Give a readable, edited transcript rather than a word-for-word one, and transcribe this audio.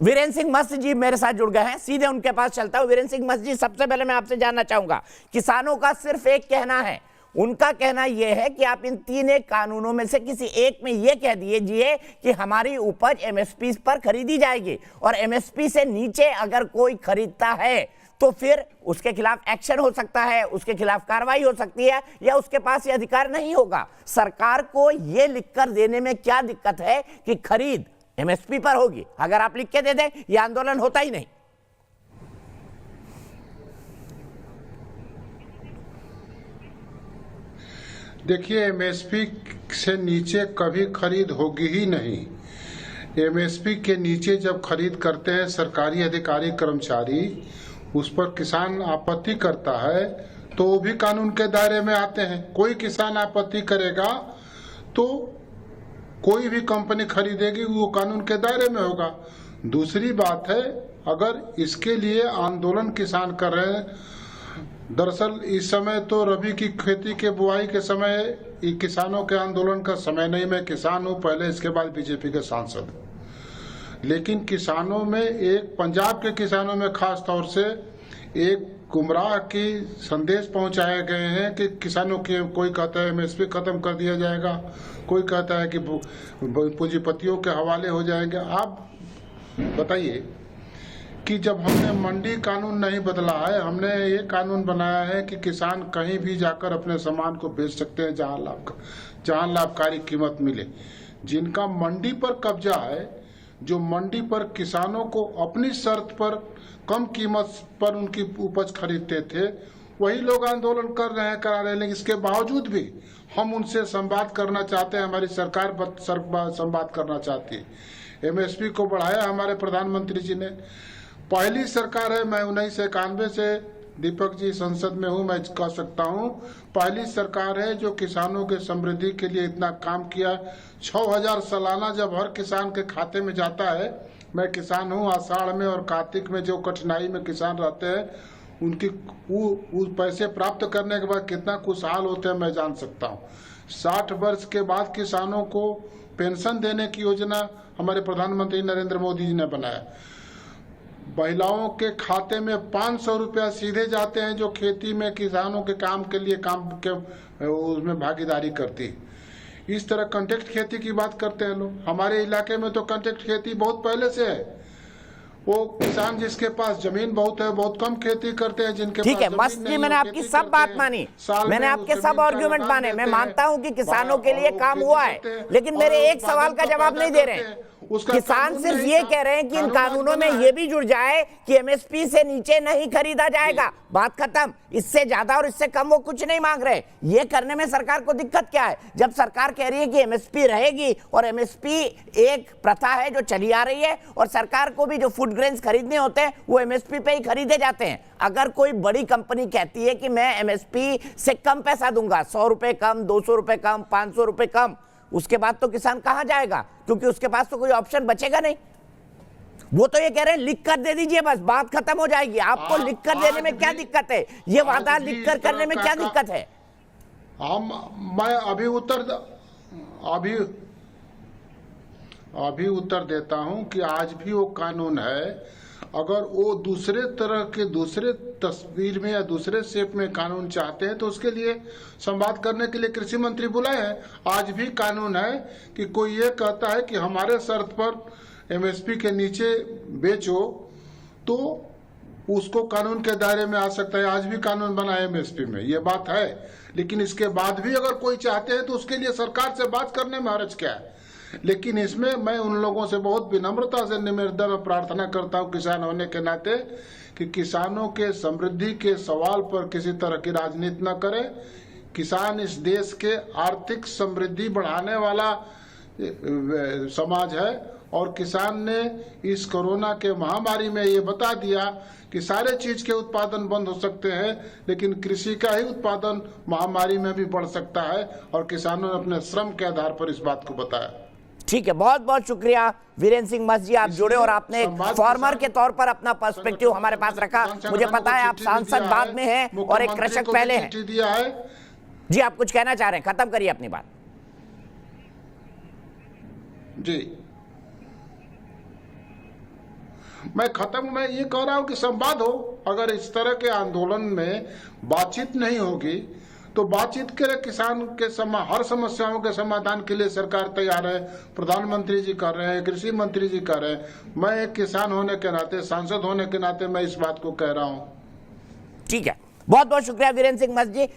वीरेंद्र सिंह मस्त जी मेरे साथ जुड़ गए हैं, सीधे उनके पास चलता हूं। वीरेंद्र सिंह मस्त जी, सबसे पहले मैं आपसे जानना चाहूंगा, किसानों का सिर्फ एक कहना है, उनका कहना यह है कि आप इन तीन एक कानूनों में से किसी एक में यह कह दीजिए कि हमारी उपज एमएसपी पर खरीदी जाएगी, और एमएसपी से नीचे अगर कोई खरीदता है तो फिर उसके खिलाफ एक्शन हो सकता है, उसके खिलाफ कार्रवाई हो सकती है, या उसके पास ये अधिकार नहीं होगा। सरकार को यह लिखकर देने में क्या दिक्कत है कि खरीद एमएसपी पर होगी? अगर आप लिख के दे दें, यह आंदोलन होता ही नहीं। देखिए, एमएसपी से नीचे कभी खरीद होगी ही नहीं। एमएसपी के नीचे जब खरीद करते हैं सरकारी अधिकारी कर्मचारी, उस पर किसान आपत्ति करता है तो वो भी कानून के दायरे में आते हैं। कोई किसान आपत्ति करेगा तो कोई भी कंपनी खरीदेगी, वो कानून के दायरे में होगा। दूसरी बात है, अगर इसके लिए आंदोलन किसान कर रहे हैं, दरअसल इस समय तो रबी की खेती के बुआई के समय किसानों के आंदोलन का समय नहीं। मैं किसान हूँ पहले, इसके बाद बीजेपी के सांसद। लेकिन किसानों में एक, पंजाब के किसानों में खास तौर से एक गुमराह की संदेश पहुंचाए गए हैं कि किसानों के, कोई कहता है एमएसपी खत्म कर दिया जाएगा, कोई कहता है कि पूंजीपतियों के हवाले हो जाएंगे। आप बताइए कि जब हमने मंडी कानून नहीं बदला है, हमने ये कानून बनाया है कि किसान कहीं भी जाकर अपने सामान को बेच सकते हैं जहां लाभकारी कीमत मिले। जिनका मंडी पर कब्जा है, जो मंडी पर किसानों को अपनी शर्त पर कम कीमत पर उनकी उपज खरीदते थे, वही लोग आंदोलन कर रहे हैं, करा रहे हैं। लेकिन इसके बावजूद भी हम उनसे संवाद करना चाहते हैं, हमारी सरकार संवाद करना चाहती है। एमएसपी को बढ़ाया हमारे प्रधानमंत्री जी ने। पहली सरकार है, मैं 1991 से दीपक जी संसद में हूं, मैं कह सकता हूं पहली सरकार है जो किसानों के समृद्धि के लिए इतना काम किया। 6000 सालाना जब हर किसान के खाते में जाता है, मैं किसान हूं, आषाढ़ में और कार्तिक में जो कठिनाई में किसान रहते हैं, उनकी वो पैसे प्राप्त करने के बाद कितना खुशहाल होते हैं मैं जान सकता हूं। 60 वर्ष के बाद किसानों को पेंशन देने की योजना हमारे प्रधानमंत्री नरेंद्र मोदी जी ने बनाया। महिलाओं के खाते में 500 रुपया सीधे जाते हैं जो खेती में किसानों के काम के लिए उसमें भागीदारी करती। इस तरह कॉन्ट्रैक्ट खेती की बात करते हैं लोग। हमारे इलाके में तो कॉन्ट्रैक्ट खेती बहुत पहले से है। वो किसान जिसके पास जमीन बहुत है, बहुत कम खेती करते हैं, जिनके ठीक है मस्त जी, मैंने आपकी सब बात मानी, मैंने आपके सब आर्गुमेंट माने। मैं मानता हूं कि किसानों के लिए काम हुआ है, लेकिन मेरे एक सवाल का जवाब नहीं दे रहे हैं। किसान सिर्फ ये कह रहे हैं कि इन कानूनों में ये भी जुड़ जाए कि एमएसपी से नीचे नहीं खरीदा जाएगा, बात खत्म। इससे ज्यादा और इससे कम वो कुछ नहीं मांग रहे। ये करने में सरकार को दिक्कत क्या है? जब सरकार कह रही है कि एमएसपी रहेगी, और एमएसपी एक प्रथा है जो चली आ रही है, और सरकार को भी जो फूड ग्रेन्स खरीदने होते हैं वो एमएसपी पे ही खरीदे जाते हैं। अगर कोई बड़ी कंपनी कहती है कि मैं एमएसपी से कम पैसा दूंगा, 100 रुपए कम, 200 रुपए कम, 500 रुपए कम, उसके बाद तो किसान कहां जाएगा? क्योंकि उसके पास तो कोई ऑप्शन बचेगा नहीं। वो तो ये कह रहे हैं लिख कर दे दीजिए, बस बात खत्म हो जाएगी। आपको लिख कर देने में क्या दिक्कत है? ये वादा लिख कर करने में क्या दिक्कत है? मैं अभी उत्तर देता हूं कि आज भी वो कानून है। अगर वो दूसरे तरह के, दूसरे तस्वीर में या दूसरे शेप में कानून चाहते हैं तो उसके लिए संवाद करने के लिए कृषि मंत्री बुलाए हैं। आज भी कानून है कि कोई ये कहता है कि हमारे शर्त पर एमएसपी के नीचे बेचो तो उसको कानून के दायरे में आ सकता है। आज भी कानून बना है एमएसपी में, ये बात है। लेकिन इसके बाद भी अगर कोई चाहते हैं तो उसके लिए सरकार से बात करने में हर्ज क्या है? लेकिन इसमें मैं उन लोगों से बहुत विनम्रता से निवेदन और प्रार्थना करता हूं किसान होने के नाते कि किसानों के समृद्धि के सवाल पर किसी तरह की राजनीति न करें। किसान इस देश के आर्थिक समृद्धि बढ़ाने वाला समाज है, और किसान ने इस कोरोना के महामारी में ये बता दिया कि सारे चीज के उत्पादन बंद हो सकते हैं, लेकिन कृषि का ही उत्पादन महामारी में भी बढ़ सकता है, और किसानों ने अपने श्रम के आधार पर इस बात को बताया। ठीक है, बहुत बहुत शुक्रिया वीरेंद्र सिंह मस्त जी, आप जुड़े और आपने एक फार्मर के तौर पर अपना पर्सपेक्टिव हमारे पास रखा। मुझे पता है आप सांसद बाद में हैं और एक कृषक पहले हैं। जी, आप कुछ कहना चाह रहे हैं? खत्म करिए अपनी बात। जी, मैं ये कह रहा हूं कि संवाद हो। अगर इस तरह के आंदोलन में बातचीत नहीं होगी तो बातचीत के लिए किसान के हर समस्याओं के समाधान के लिए सरकार तैयार है। प्रधानमंत्री जी कर रहे हैं, कृषि मंत्री जी कर रहे हैं। मैं एक किसान होने के नाते, सांसद होने के नाते मैं इस बात को कह रहा हूं। ठीक है, बहुत बहुत शुक्रिया वीरेंद्र सिंह मस्त जी।